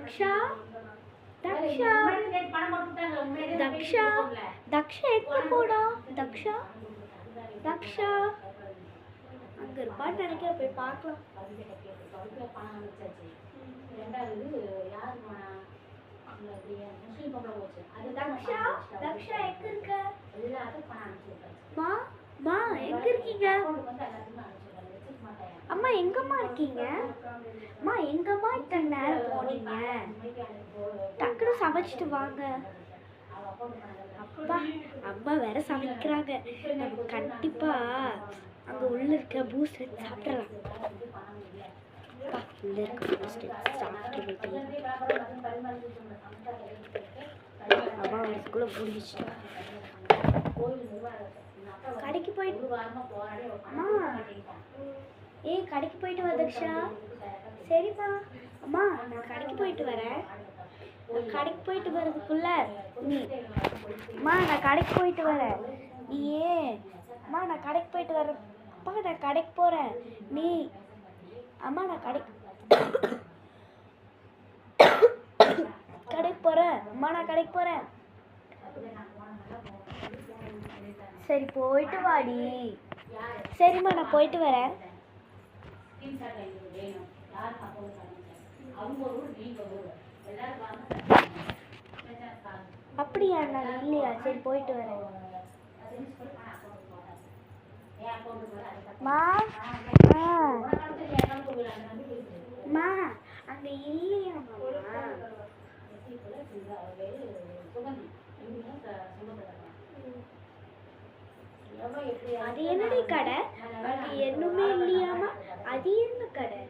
தக்ஷா தக்ஷா தக்ஷா தக்ஷா எங்க போடா தக்ஷா தக்ஷா அங்க இருப்பான்னு நினைக்கிற போய் பார்க்கலாம். தக்ஷா தக்ஷா எங்க இருக்க? மா மா எங்க இருக்கீங்க? அம்மா எங்கம்மா இருக்கீங்க? அம்மா எங்கம்மா இத்தனை நேரம் போனீங்க? டக்குனு சமைச்சிட்டு வாங்க. அப்பா அம்மா வேற சமைக்கிறாங்க. நம்ம கண்டிப்பா அங்க உள்ள இருக்க பூஸ்ட் சாப்பிடலாம். உள்ள இருக்க பூஸ்ட் சாப்பிட்டு அம்மா வரதுக்குள்ள முடிச்சு கடைக்கு போயிட்டு அம்மா கடைக்கு போயிட்டு வா தக்ஷா. சரிம்மா. அம்மா நான் கடைக்கு போயிட்டு வரேன். கடைக்கு போயிட்டு வர்றதுக்குள்ள நீ அம்மா நான் கடைக்கு போயிட்டு வரேன். நீ அம்மா நான் கடைக்கு போயிட்டு வரேன். அப்பா நான் கடைக்கு போகிறேன். நீ அம்மா நான் கடைக்கு போகிறேன். அம்மா நான் கடைக்கு போகிறேன். சரி போயிட்டு வாடி. சரிம்மா நான் போயிட்டு வரேன். அப்படியா நான் இல்லையா? சரி போயிட்டு வரேன். மா மா அங்க இல்லையா மாமா? அது என்னடி கடை? அங்க என்னமே இல்லையாமா? அது என்ன கடை?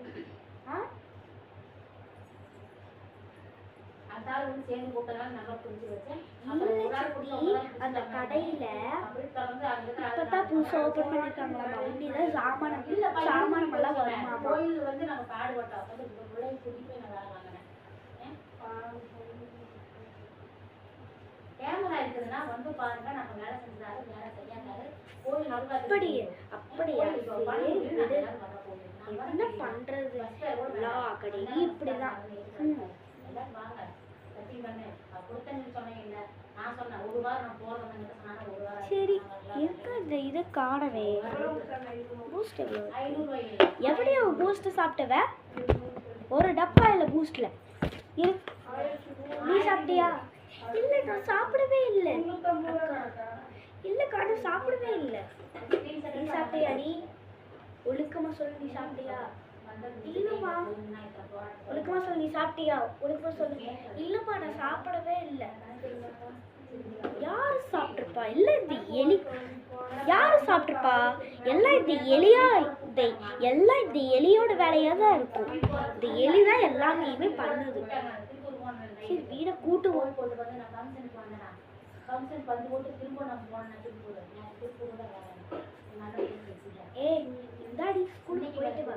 அந்த கடையில இப்பதான் புதுசா ஓபன் பண்ணிருக்காங்களாமா. இனிதான் சாமானம் எல்லாம் வருமா? கோயில் வந்து நம்ம பாடுபட்டோம். கேமரா இருக்குதுன்னா வந்து பாருங்க. நம்ம வேலை செஞ்சாரு வேலை செய்யாதாரு. அப்படியா? என்ன பண்றது? எல்லா கடையும் இப்படிதான். சரி எங்க இந்த இதை காணவே? பூஸ்ட் எவ்வளோ பூஸ்ட் சாப்பிட்டவ? ஒரு டப்பா இல்லை பூஸ்ட்ல. நீ சாப்பிட்டியா? இல்லை நான் சாப்பிடவே இல்லை. இல்லைக்கா நான் சாப்பிடவே இல்லை. நீ சாப்பிட்டியா? நீ ஒழுக்கமா சொல்லு. நீ சாப்பிட்டியா? இல்லைம்மா ஒழுக்கமா சொல்லு. நீ சாப்பிட்டியா? ஒழுக்கமா சொல்லு. இல்லைம்மா நான் சாப்பிடவே இல்லை. யாரு சாப்பிட்ருப்பா? இல்லை இந்த எலி. யாரு சாப்பிட்ருப்பா? எல்லாம் இந்த எலியா? எல்லாம் இந்த எலியோட வேலையா தான் இருக்கும். இந்த எலி தான் எல்லாத்தையுமே பண்ணுது. சரி வீடை கூட்டுவோம். இந்தாடி ஸ்கூலுக்கு போயிட்டு வா.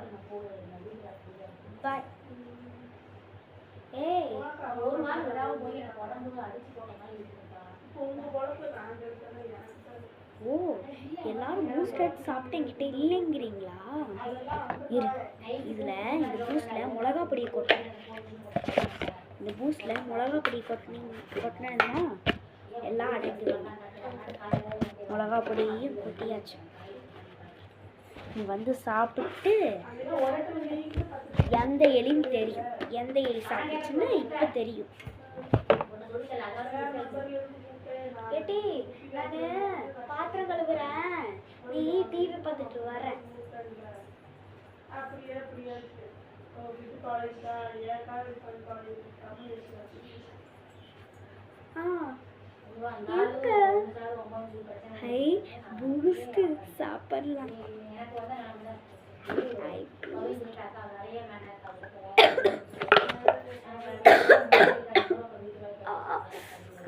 பாய். ஒரு நாள் ஏதாவது போய் எனக்கு உடம்புக்கு அடிச்சு போன மாதிரி இருக்குப்பா. ஓ எல்லாரும் பூஸ்ட் சாப்பிட்டேங்கிட்ட இல்லைங்கிறீங்களா? இதுல இந்த பூஸ்ட்ல மிளகா பொடியை கொட்டினேன். இந்த பூஸ்ட்ல மிளகா பொடி கொட்டினேன்னா எல்லாம் அடைஞ்சிடும். மிளகா பொடியும் கொட்டியாச்சு. நீ வந்து சாப்பிட்டு எந்த எலின்னு தெரியும். எந்த எலி சாப்பிட்டுச்சுன்னு இப்போ தெரியும். ஏட்டி நான் பாத்திரம் கழுவுறேன். நீ டிவி பார்த்துட்டு வர. ஹை பூஸ்ட் சாப்பிடலாம்.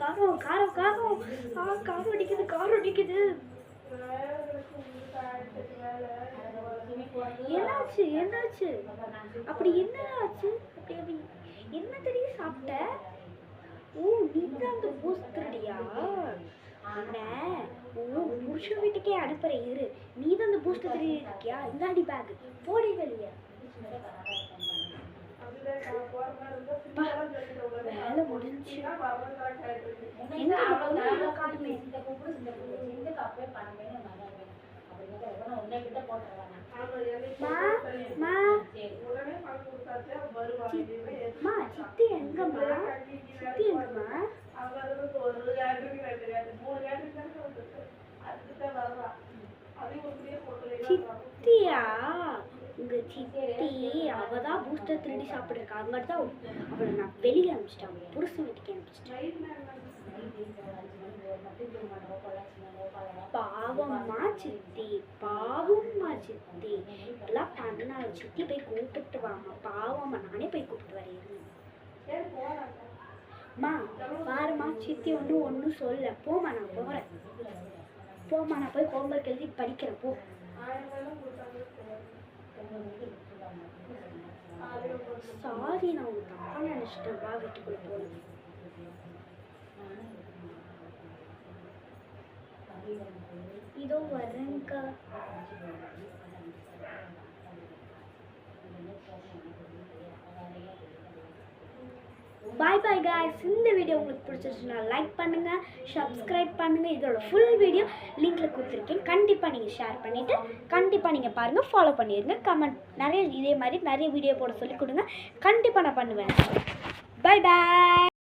காரம் காரம் காரம் காரம் அடிக்குது. காரம் அடிக்குது. என்னாச்சு? என்னாச்சு? அப்படி என்ன ஆச்சு? அப்படி என்ன தெரியும் சாப்பிட்ட? ஓ நீ தான் அந்த பூஸ்ட் திருடியா? என்ன புருஷன் வீட்டுக்கே அனுப்புற இரு. நீ தான் அந்த பூஸ்ட் திருடி இருக்கியா? இந்தாடி பேக் போடி வெளியே. போச்சு. எங்க பொண்ணு காணுமே. சித்தி எங்கம்மா? சித்தி எங்கம்மா? சித்தியா? உங்க சித்தி அவதான் பூஸ்டர் திருடி சாப்பிட்ருக்கா. அங்கதான் அவளை நான் வெளியே அனுப்பிச்சிட்டேன். புருஷன் வீட்டுக்கு அனுப்பிச்சிட்டேன். பாவம்மா சித்தி, பாவம்மா சித்தி, எல்லாம் பண்ணா. சித்தி போய் கூப்பிட்டு வாமா. பாவம்மா, நானே போய் கூப்பிட்டு வரேன். அம்மா பாருமா, சித்தி ஒன்றும் சொல்ல. போமா, நான் போகிறேன். போமா, நான் போய் ஹோம்ஒர்க் எழுதி படிக்கிறேன். போ. சாரி, நான் உங்க தப்பா நினைச்சிட்டேன். வா, வீட்டுக்குள்ள போறேன். இதோ வரேங்க்கா. பாய் பாய் காய்ஸ். இந்த வீடியோ உங்களுக்கு பிடிச்சிருச்சுன்னா லைக் பண்ணுங்க, சப்ஸ்கிரைப் பண்ணுங்க. இதோட ஃபுல் வீடியோ லிங்க்ல கொடுத்துருக்கேன். கண்டிப்பாக நீங்கள் ஷேர் பண்ணிவிட்டு கண்டிப்பாக நீங்கள் பாருங்கள், ஃபாலோ பண்ணிடுங்க. கமெண்ட் நிறைய இதே மாதிரி நிறைய வீடியோ போட சொல்லி கொடுங்க. கண்டிப்பாக நான் பண்ணுவேன். பாய் பாய்.